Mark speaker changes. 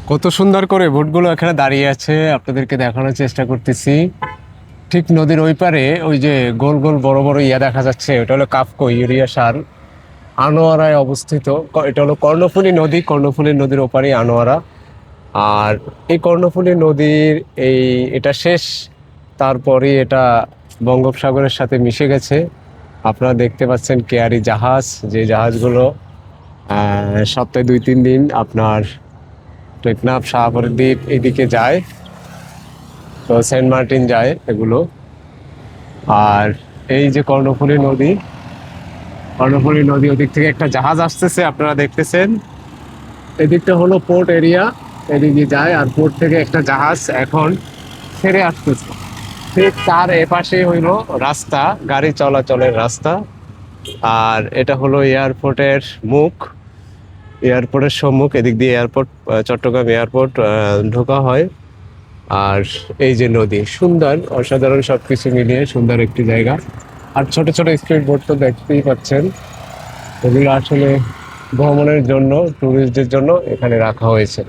Speaker 1: কত সুন্দর করে বোটগুলো এখানে দাঁড়িয়ে আছে, আপনাদেরকে দেখানোর চেষ্টা করতেছি। ঠিক নদীর ওই পারে ওই যে গোল গোল বড় বড় ইয়া দেখা যাচ্ছে, ওটা হলো কাফকো ইউরিয়া সার। আনোয়ারায় অবস্থিত। এটা হলো কর্ণফুলী নদী, কর্ণফুলী নদীর ওপারে আনোয়ারা। আর এই কর্ণফুলী নদীর এটা শেষ, তারপরে এটা বঙ্গোপসাগরের সাথে মিশে গেছে। আপনারা দেখতে পাচ্ছেন কেয়ারি জাহাজ, যে জাহাজগুলো সপ্তাহে 2-3 দিন আপনার টেকনাফ, শাহপরদ্বীপ এদিকে যায়, তো সেন্ট মার্টিন যায় এগুলো। আর এই যে কর্ণফুলী নদী, কর্ণফুলী নদী ওদিক থেকে একটা জাহাজ আসতেছে, আপনারা দেখতেছেন। এদিকটা হলো পোর্ট এরিয়া, এদিকে যায়। আর পোর্ট থেকে একটা জাহাজ এখন ছেড়ে আসতেছে। ঠিক তার এপাশে হইলো রাস্তা, গাড়ি চলাচলের রাস্তা। আর এটা হলো এয়ারপোর্টের মুখ, এয়ারপোর্টের সম্মুখ। এদিক দিয়ে এয়ারপোর্ট, চট্টগ্রাম এয়ারপোর্ট ঢোকা হয়। আর এই যে নদী, সুন্দর, অসাধারণ, সবকিছু মিলিয়ে সুন্দর একটি জায়গা। আর ছোট ছোট স্পিড বোট তো দেখতেই পাচ্ছেন, এগুলো আসলে ভ্রমণের জন্য, টুরিস্টদের জন্য এখানে রাখা হয়েছে।